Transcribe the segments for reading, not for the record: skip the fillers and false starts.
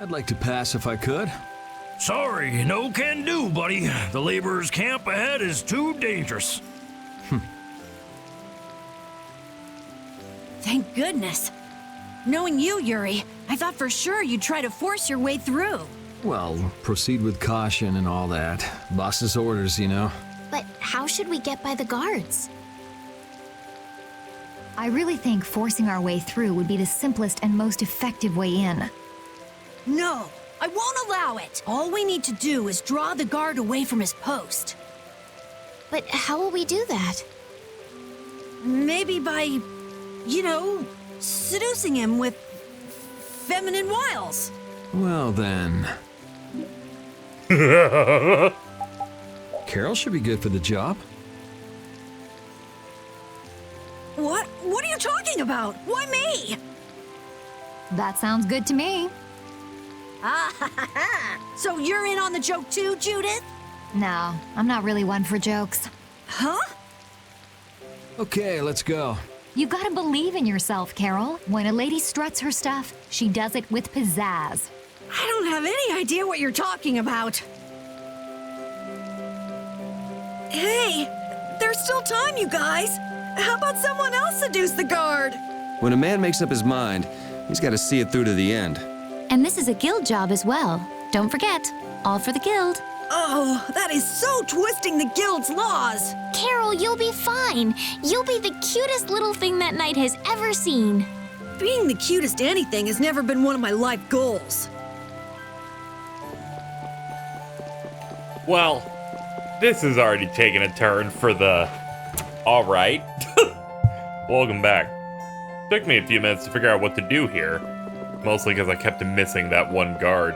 I'd like to pass if I could. Sorry, no can do, buddy. The laborers' camp ahead is too dangerous. Thank goodness. Knowing you, Yuri, I thought for sure you'd try to force your way through. Well, proceed with caution and all that. Boss's orders, you know. But how should we get by the guards? I really think forcing our way through would be the simplest and most effective way in. No, I won't allow it. All we need to do is draw the guard away from his post. But how will we do that? Maybe by, you know, seducing him with feminine wiles. Well then... Carol should be good for the job. What are you talking about? Why me? That sounds good to me. Ah, ha, ha, ha. So you're in on the joke too, Judith? No, I'm not really one for jokes. Huh? Okay, let's go. You gotta believe in yourself, Carol. When a lady struts her stuff, she does it with pizzazz. I don't have any idea what you're talking about. Hey, there's still time, you guys. How about someone else seduce the guard? When a man makes up his mind, he's got to see it through to the end. And this is a guild job as well. Don't forget, all for the guild. Oh, that is so twisting the guild's laws. Carol, you'll be fine. You'll be the cutest little thing that knight has ever seen. Being the cutest anything has never been one of my life goals. Well, this has already taken a turn for the... Alright. Welcome back. Took me a few minutes to figure out what to do here. Mostly because I kept missing that one guard.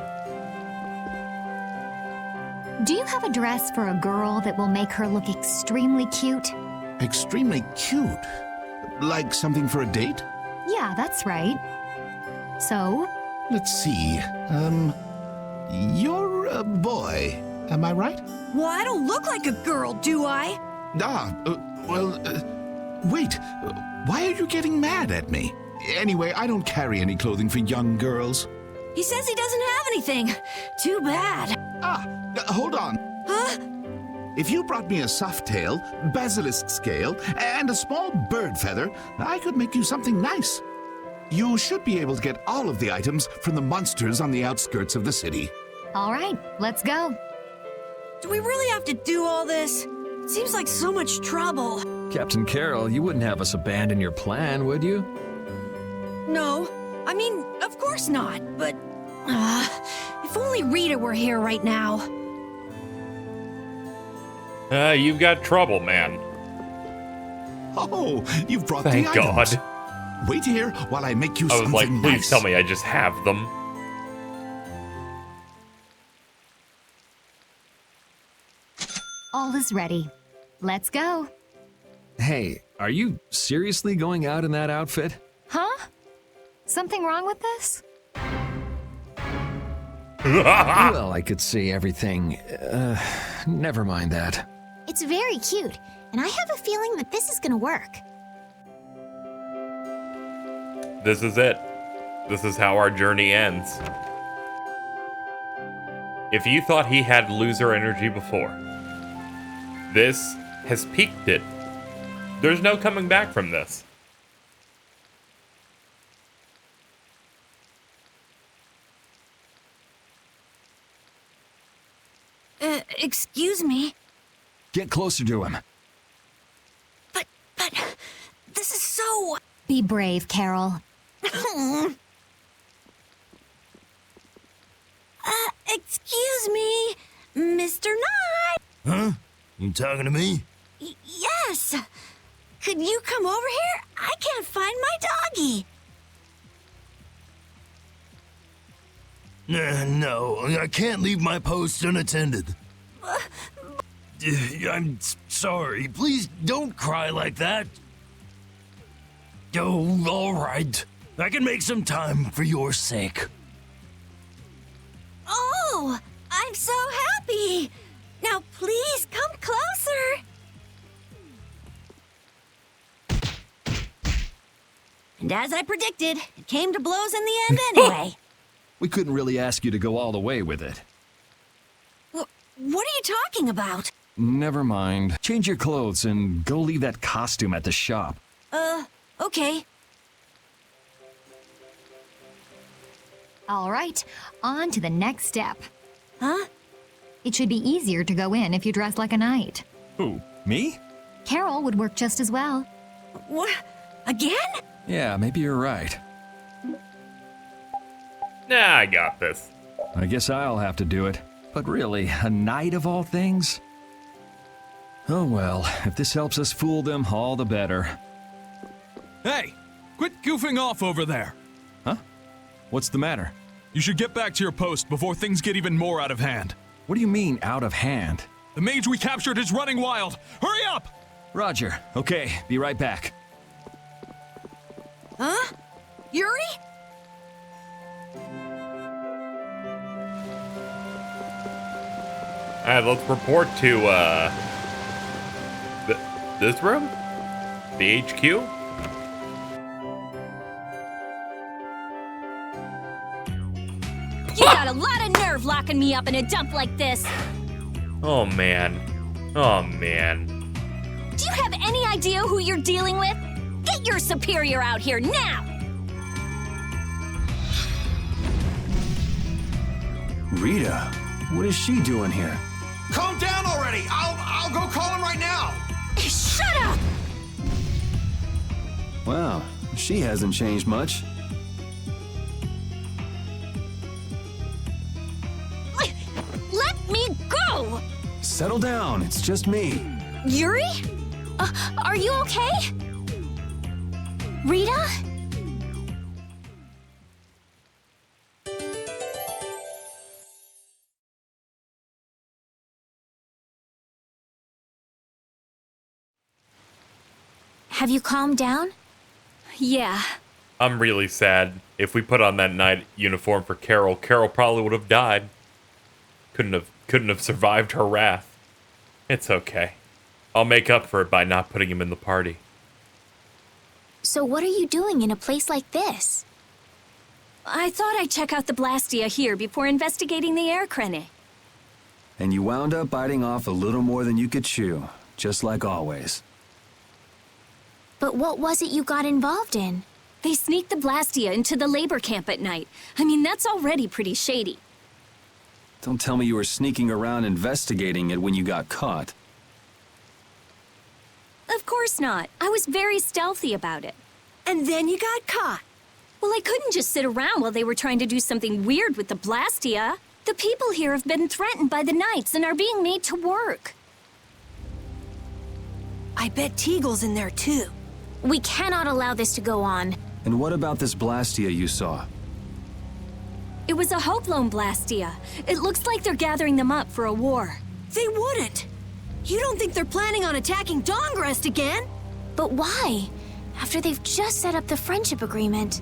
Do you have a dress for a girl that will make her look extremely cute? Extremely cute? Like something for a date? Yeah, that's right. So? Let's see. You're a boy, am I right? Well, I don't look like a girl, do I? Wait. Why are you getting mad at me? Anyway, I don't carry any clothing for young girls. He says he doesn't have anything. Too bad. Hold on. Huh? If you brought me a soft tail, basilisk scale, and a small bird feather, I could make you something nice. You should be able to get all of the items from the monsters on the outskirts of the city. All right, let's go. Do we really have to do all this? It seems like so much trouble. Captain Carol, you wouldn't have us abandon your plan, would you? No, I mean, of course not, but... if only Rita were here right now. You've got trouble, man. Oh, you've brought Thank the items. God. Wait here while I make you I was something like, please nice. tell me I just have them. All is ready. Let's go. Hey, are you seriously going out in that outfit? Huh? Something wrong with this? Well, I could see everything. Never mind that. It's very cute, and I have a feeling that this is gonna work. This is it. This is how our journey ends. If you thought he had loser energy before, this has peaked it. There's no coming back from this. Excuse me, Get closer to him. but this is so... Be brave, Carol. Excuse me, Mr. Knight? Huh? You talking to me? Yes! Could you come over here? I can't find my doggy. No, I can't leave my post unattended. I'm sorry. Please don't cry like that. Oh, all right. I can make some time for your sake. Oh, I'm so happy. Now please come closer. And as I predicted, it came to blows in the end anyway. We couldn't really ask you to go all the way with it. What are you talking about? Never mind. Change your clothes and go leave that costume at the shop. Okay. All right, on to the next step. Huh? It should be easier to go in if you dress like a knight. Who, me? Carol would work just as well. What? Again? Yeah, maybe you're right. Nah, I got this. I guess I'll have to do it. But really, a knight of all things? Oh well, if this helps us fool them, all the better. Hey, quit goofing off over there. Huh? What's the matter? You should get back to your post before things get even more out of hand. What do you mean, out of hand? The mage we captured is running wild. Hurry up! Roger. Okay, be right back. Huh? Yuri? Alright, let's report to, this room? The HQ? You got a lot of nerve locking me up in a dump like this. Oh, man. Oh, man. Do you have any idea who you're dealing with? Get your superior out here now! Rita, what is she doing here? Calm down already! I'll go call him right now! Shut up! Wow, she hasn't changed much. Let me go! Settle down, it's just me. Yuri? Are you okay? Rita? Have you calmed down? Yeah. I'm really sad. If we put on that knight uniform for Carol, Carol probably would have died. Couldn't have survived her wrath. It's okay. I'll make up for it by not putting him in the party. So what are you doing in a place like this? I thought I'd check out the Blastia here before investigating the air crane. And you wound up biting off a little more than you could chew, just like always. But what was it you got involved in? They sneaked the Blastia into the labor camp at night. I mean, that's already pretty shady. Don't tell me you were sneaking around investigating it when you got caught. Of course not. I was very stealthy about it. And then you got caught. Well, I couldn't just sit around while they were trying to do something weird with the Blastia. The people here have been threatened by the Knights and are being made to work. I bet Teagle's in there too. We cannot allow this to go on. And what about this Blastia you saw? It was a Hope Loan Blastia. It looks like they're gathering them up for a war. They wouldn't. You don't think they're planning on attacking Dongrest again? But why? After they've just set up the friendship agreement.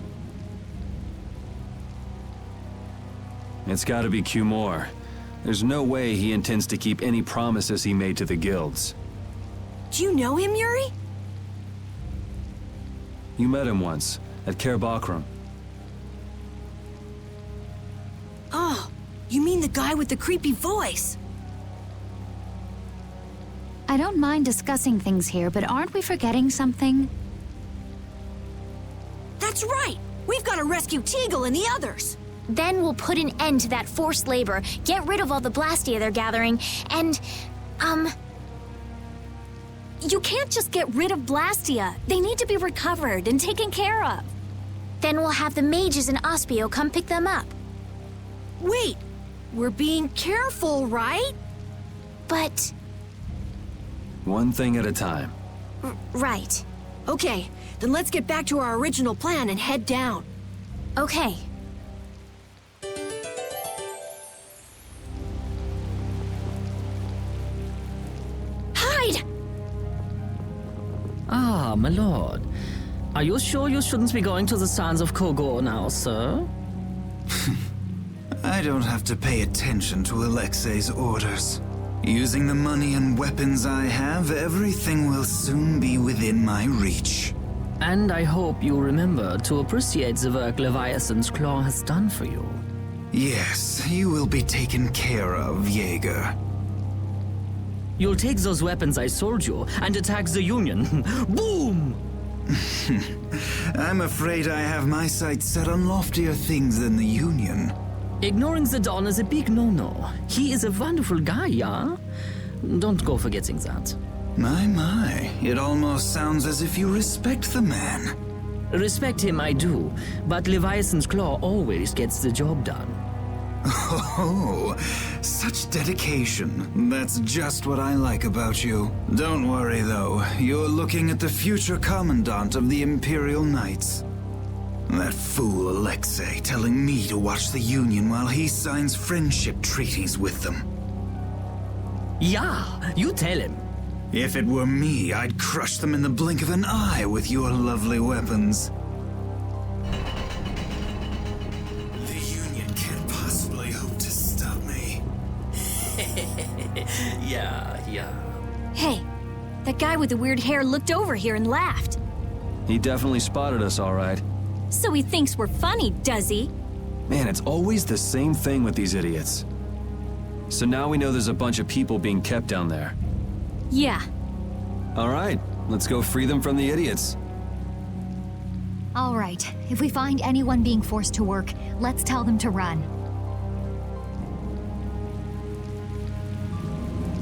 It's gotta be Cumore. There's no way he intends to keep any promises he made to the guilds. Do you know him, Yuri? You met him once, at Kerbakram. Oh, you mean the guy with the creepy voice? I don't mind discussing things here, but aren't we forgetting something? That's right! We've got to rescue Teagle and the others! Then we'll put an end to that forced labor, get rid of all the Blastia they're gathering, and, You can't just get rid of Blastia. They need to be recovered and taken care of. Then we'll have the mages and Ospio come pick them up. Wait! We're being careful, right? But... One thing at a time. Right. Okay, then let's get back to our original plan and head down. Okay. Hide! Ah, my lord. Are you sure you shouldn't be going to the Sands of Kogor now, sir? I don't have to pay attention to Alexei's orders. Using the money and weapons I have, everything will soon be within my reach. And I hope you remember to appreciate the work Leviathan's Claw has done for you. Yes, you will be taken care of, Yeager. You'll take those weapons I sold you and attack the Union. Boom! I'm afraid I have my sights set on loftier things than the Union. Ignoring the Don is a big no-no. He is a wonderful guy, yeah? Don't go forgetting that. My, it almost sounds as if you respect the man. Respect him, I do, but Leviathan's Claw always gets the job done. Oh, such dedication. That's just what I like about you. Don't worry, though. You're looking at the future Commandant of the Imperial Knights. That fool Alexei telling me to watch the Union while he signs friendship treaties with them. Yeah, you tell him. If it were me, I'd crush them in the blink of an eye with your lovely weapons. The Union can't possibly hope to stop me. Yeah. Hey, that guy with the weird hair looked over here and laughed. He definitely spotted us, all right. So he thinks we're funny, does he? Man, it's always the same thing with these idiots. So now we know there's a bunch of people being kept down there. Yeah. All right, let's go free them from the idiots. All right, if we find anyone being forced to work, let's tell them to run.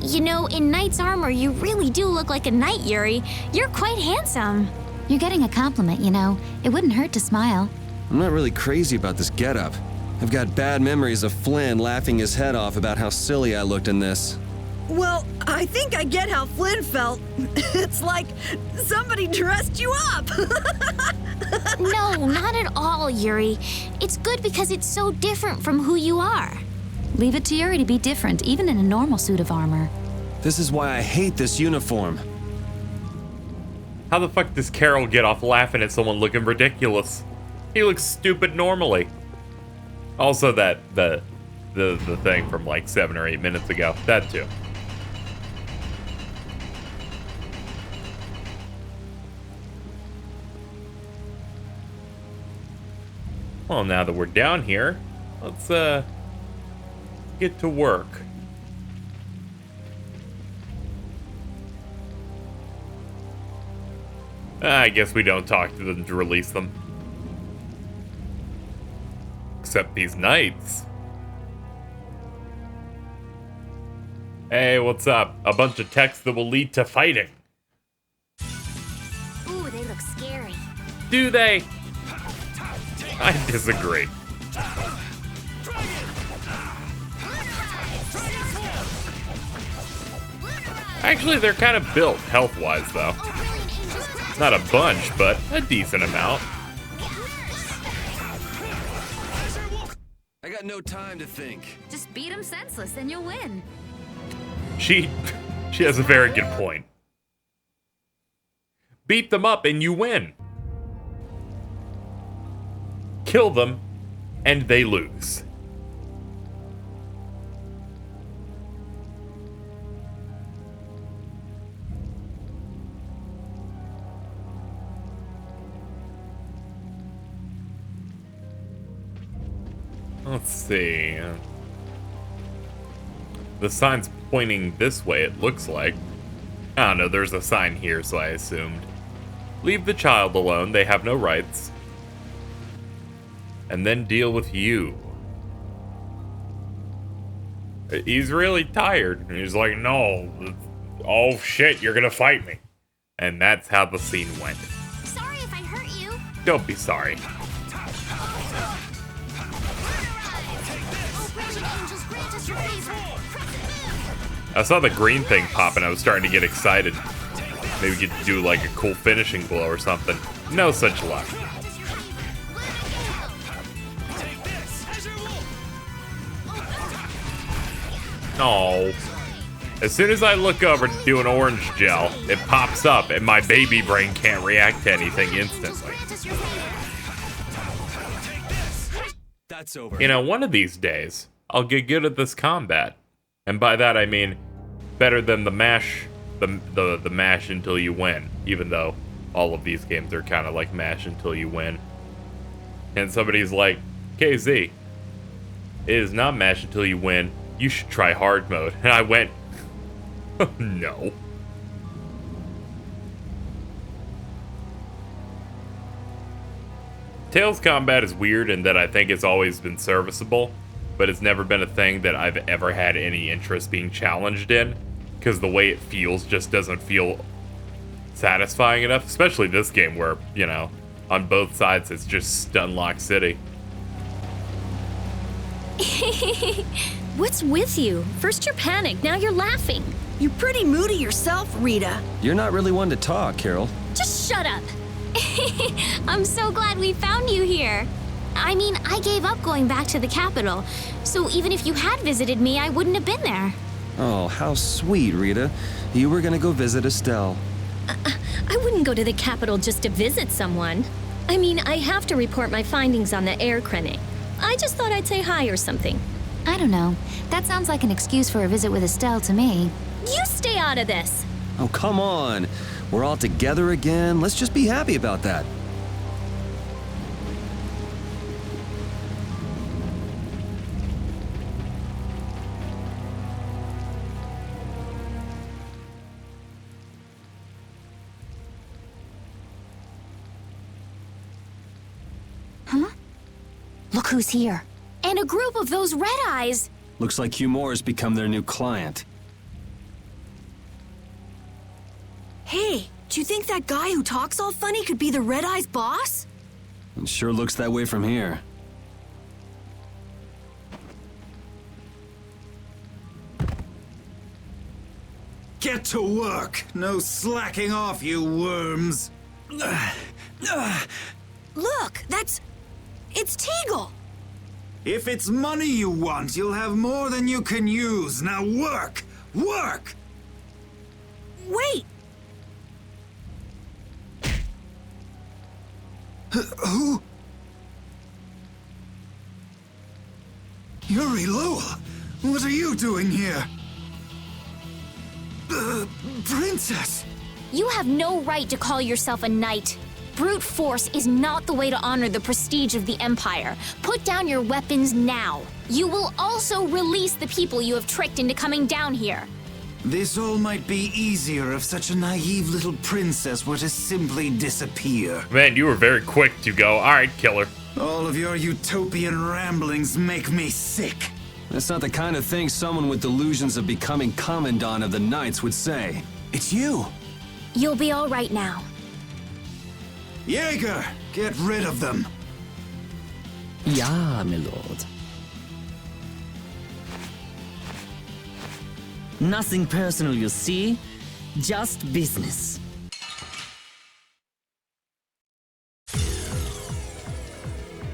You know, in knight's armor, you really do look like a knight, Yuri. You're quite handsome. You're getting a compliment, you know. It wouldn't hurt to smile. I'm not really crazy about this getup. I've got bad memories of Flynn laughing his head off about how silly I looked in this. Well, I think I get how Flynn felt. It's like somebody dressed you up. No, not at all, Yuri. It's good because it's so different from who you are. Leave it to Yuri to be different, even in a normal suit of armor. This is why I hate this uniform. How the fuck does Carol get off laughing at someone looking ridiculous? He looks stupid normally. Also the thing from like 7 or 8 minutes ago. That too. Well, now that we're down here, let's get to work. I guess we don't talk to them to release them. Except these knights. Hey, what's up? A bunch of texts that will lead to fighting. Ooh, they look scary. Do they? I disagree. Actually, they're kind of built health-wise, though. Not a bunch, but a decent amount. I got no time to think. Just beat him senseless and you'll win. She has a very good point. Beat them up and you win. Kill them and they lose. Let's see. The sign's pointing this way, it looks like. I don't know, there's a sign here, so I assumed. Leave the child alone, they have no rights. And then deal with you. He's really tired. He's like, no. Oh shit, you're gonna fight me. And that's how the scene went. Sorry if I hurt you. Don't be sorry. I saw the green thing pop and I was starting to get excited. Maybe get to do like a cool finishing blow or something. No such luck. Oh. As soon as I look over to do an orange gel, it pops up and my baby brain can't react to anything instantly. That's over. You know, one of these days, I'll get good at this combat. And by that I mean better than the mash, the mash until you win. Even though all of these games are kind of like mash until you win. And somebody's like, KZ, It is not matched until you win. You should try hard mode. And I went, no. Tails combat is weird in that I think it's always been serviceable, but it's never been a thing that I've ever had any interest being challenged in, because the way it feels just doesn't feel satisfying enough, especially this game where, you know, on both sides it's just Stunlock City. What's with you? First you're panicked, now you're laughing. You're pretty moody yourself, Rita. You're not really one to talk, Carol. Just shut up. I'm so glad we found you here. I mean, I gave up going back to the capital, so even if you had visited me, I wouldn't have been there. Oh, how sweet, Rita. You were gonna go visit Estelle. I wouldn't go to the capital just to visit someone. I mean, I have to report my findings on the air clinic. I just thought I'd say hi or something. I don't know. That sounds like an excuse for a visit with Estelle to me. You stay out of this. Oh, come on. We're all together again. Let's just be happy about that. Huh? Look who's here. And a group of those red eyes. Looks like Hugh Moore's become their new client. Hey, do you think that guy who talks all funny could be the Red Eye's boss? It sure looks that way from here. Get to work! No slacking off, you worms! Look, it's Teagle! If it's money you want, you'll have more than you can use. Now work! Work! Wait! Who? Yuri Lowell? What are you doing here? Princess! You have no right to call yourself a knight. Brute force is not the way to honor the prestige of the Empire. Put down your weapons now. You will also release the people you have tricked into coming down here. This all might be easier if such a naive little princess were to simply disappear. Man, you were very quick to go, alright, kill her. All of your utopian ramblings make me sick. That's not the kind of thing someone with delusions of becoming Commandant of the Knights would say. It's you. You'll be all right now. Yeager, get rid of them. Ja, my lord. Nothing personal, you see? Just business.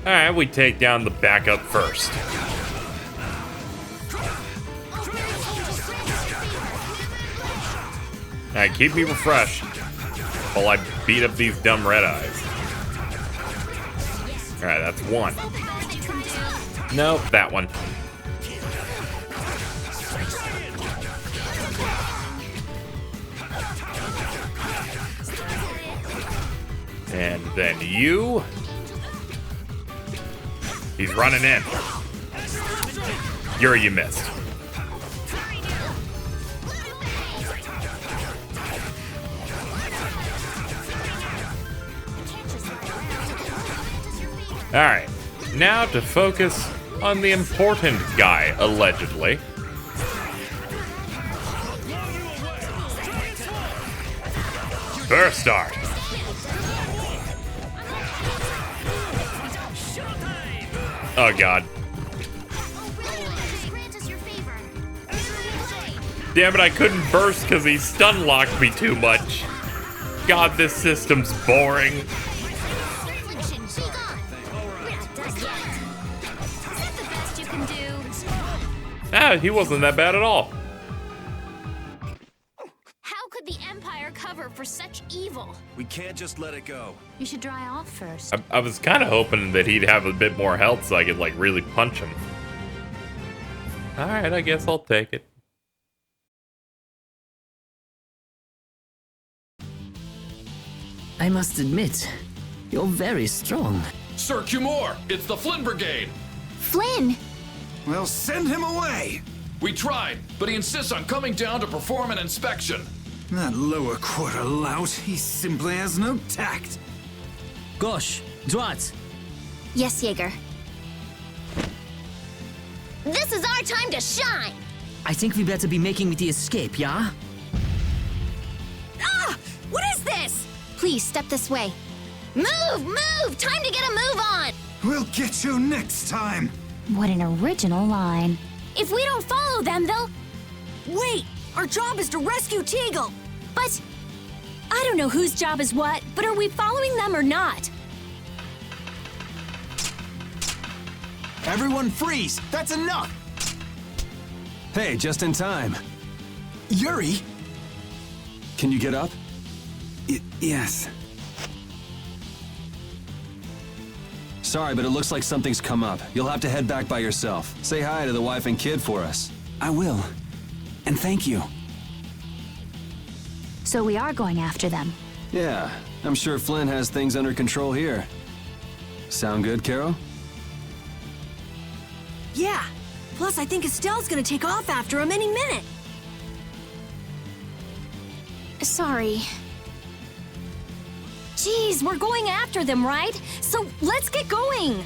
Alright, we take down the backup first. Alright, keep me refreshed while I beat up these dumb red eyes. Alright, that's one. Nope, that one. And then you. He's running in. Yuri, you missed. Alright, now to focus on the important guy, allegedly. Burst Art. Oh god. Damn it, I couldn't burst because he stun locked me too much. God, this system's boring. Ah, he wasn't that bad at all. How could the Empire cover for such evil? We can't just let it go. You should dry off first. I was kind of hoping that he'd have a bit more health so I could, like, really punch him. Alright, I guess I'll take it. I must admit, you're very strong. Sir Cumore, it's the Flynn Brigade. Flynn! Well, send him away! We tried, but he insists on coming down to perform an inspection. That lower quarter lout, he simply has no tact. Gosh, Drat. Yes, Yeager. This is our time to shine! I think we better be making the escape, yeah? Ah! What is this? Please, step this way. Move! Move! Time to get a move on! We'll get you next time! What an original line. If we don't follow them, they'll... Wait! Our job is to rescue Teagle! But... I don't know whose job is what, but are we following them or not? Everyone freeze! That's enough! Hey, just in time. Yuri! Can you get up? Yes. Sorry, but it looks like something's come up. You'll have to head back by yourself. Say hi to the wife and kid for us. I will. And thank you. So we are going after them. Yeah, I'm sure Flynn has things under control here. Sound good, Carol? Yeah. Plus, I think Estelle's gonna take off after him any minute. Sorry. Geez, we're going after them, right? So let's get going.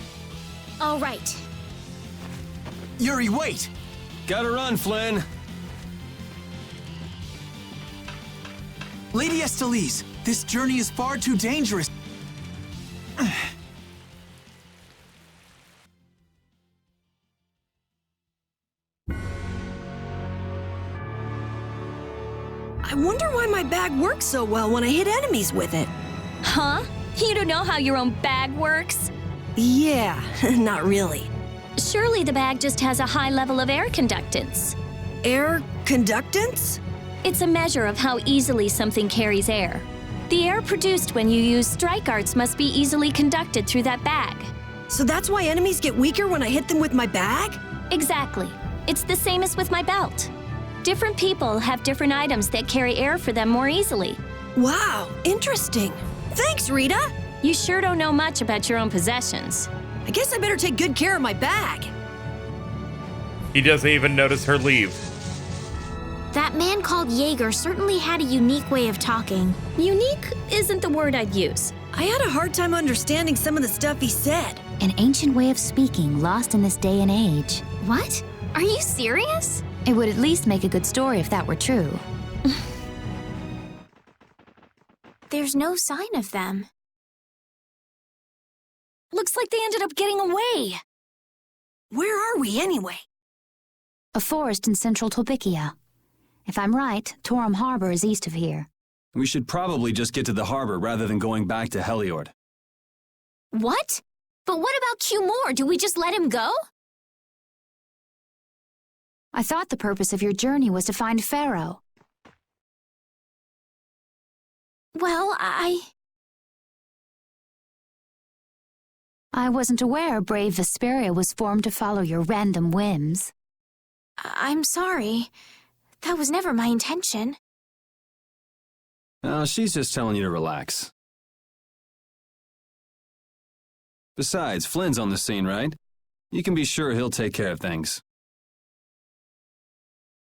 All right. Yuri, wait! Gotta run, Flynn! Lady Estellise, this journey is far too dangerous. I wonder why my bag works so well when I hit enemies with it. Huh? You don't know how your own bag works? Yeah, not really. Surely the bag just has a high level of air conductance. Air conductance? It's a measure of how easily something carries air. The air produced when you use strike arts must be easily conducted through that bag. So that's why enemies get weaker when I hit them with my bag? Exactly. It's the same as with my belt. Different people have different items that carry air for them more easily. Wow, interesting. Thanks, Rita. You sure don't know much about your own possessions. I guess I better take good care of my bag. He doesn't even notice her leave. That man called Yeager certainly had a unique way of talking. Unique isn't the word I'd use. I had a hard time understanding some of the stuff he said. An ancient way of speaking lost in this day and age. What? Are you serious? It would at least make a good story if that were true. There's no sign of them. Looks like they ended up getting away. Where are we anyway? A forest in central Tolbikia. If I'm right, Torum Harbor is east of here. We should probably just get to the harbor rather than going back to Heliord. What? But what about Q-More? Do we just let him go? I thought the purpose of your journey was to find Pharaoh. Well, I wasn't aware brave Vesperia was formed to follow your random whims. I'm sorry. That was never my intention. Oh, she's just telling you to relax. Besides, Flynn's on the scene, right? You can be sure he'll take care of things.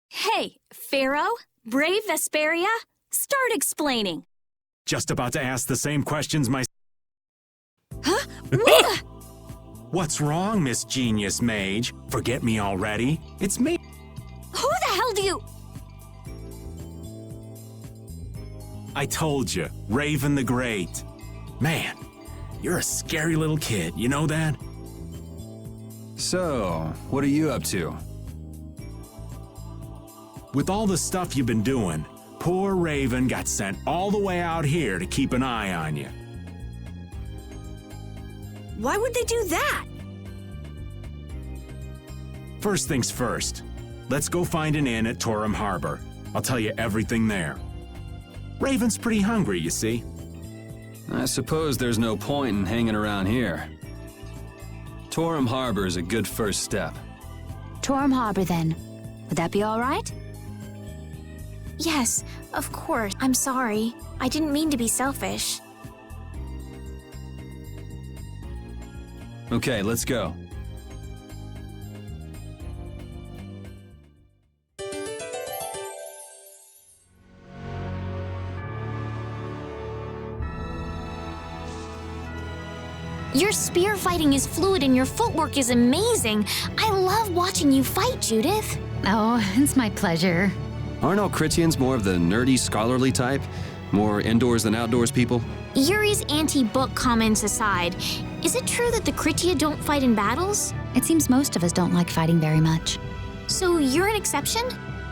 Hey, Pharaoh? Brave Vesperia? Start explaining. Just about to ask the same questions myself. Huh? What? What's wrong, Miss Genius Mage? Forget me already? It's me. Who the hell do you... I told you, Raven the Great. Man, you're a scary little kid, you know that? So, what are you up to? With all the stuff you've been doing, poor Raven got sent all the way out here to keep an eye on you. Why would they do that? First things first, let's go find an inn at Torum Harbor. I'll tell you everything there. Raven's pretty hungry, you see. I suppose there's no point in hanging around here. Torum Harbor is a good first step. Torum Harbor, then. Would that be all right? Yes, of course. I'm sorry. I didn't mean to be selfish. Okay, let's go. Your spear fighting is fluid and your footwork is amazing. I love watching you fight, Judith. Oh, it's my pleasure. Aren't all Critians more of the nerdy, scholarly type? More indoors than outdoors people? Yuri's anti-book comments aside, is it true that the Critia don't fight in battles? It seems most of us don't like fighting very much. So you're an exception?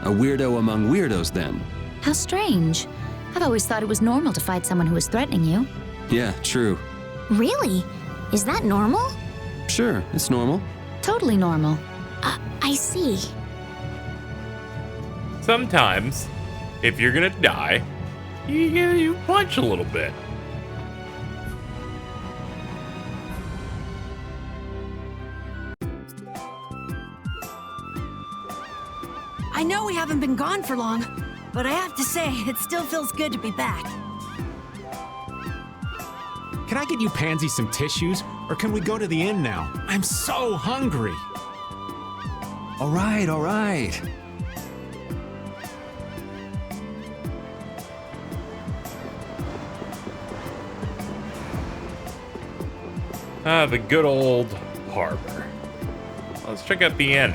A weirdo among weirdos, then. How strange. I've always thought it was normal to fight someone who was threatening you. Yeah, true. Really? Is that normal? Sure, it's normal. Totally normal. I see. Sometimes, if you're gonna die, you punch a little bit. I know we haven't been gone for long, but I have to say, it still feels good to be back. Can I get you Pansy some tissues, or can we go to the inn now? I'm so hungry. All right, all right. The good old harbor. Let's check out the inn.